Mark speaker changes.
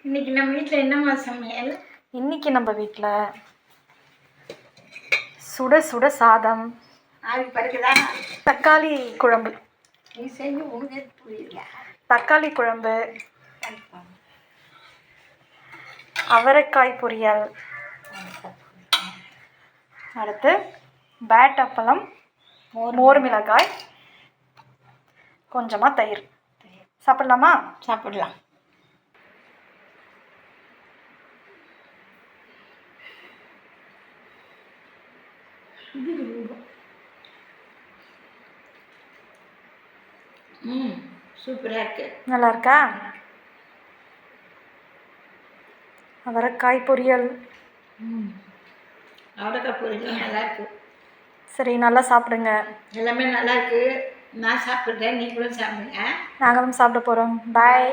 Speaker 1: இன்னைக்கு நம்ம வீட்டில் என்னம்மா சமையல்?
Speaker 2: இன்னைக்கு நம்ம வீட்டில் சுட சுட சாதம்,
Speaker 1: ஆவி பறக்குதா?
Speaker 2: தக்காளி குழம்பு.
Speaker 1: நீ செஞ்சு உனக்கு புரியல.
Speaker 2: தக்காளி குழம்பு, அவரைக்காய் பொரியல், அடுத்து பேட் அப்பளம், மோர் மிளகாய், கொஞ்சமாக தயிர். சாப்பிட்லாமா?
Speaker 1: சாப்பிடலாம். சூப்பராக இருக்கு.
Speaker 2: நல்லா இருக்கா? அவரைக்காய் பொரியல்.
Speaker 1: அவரைக்காய் பொரியல் நல்லா இருக்கு.
Speaker 2: சரி, நல்லா சாப்பிடுங்க.
Speaker 1: எல்லாமே நல்லா இருக்கு. நான் சாப்பிட்றேன், நீங்களும் சாப்பிடுங்க.
Speaker 2: நாங்களும் சாப்பிட போகிறோம். பாய்.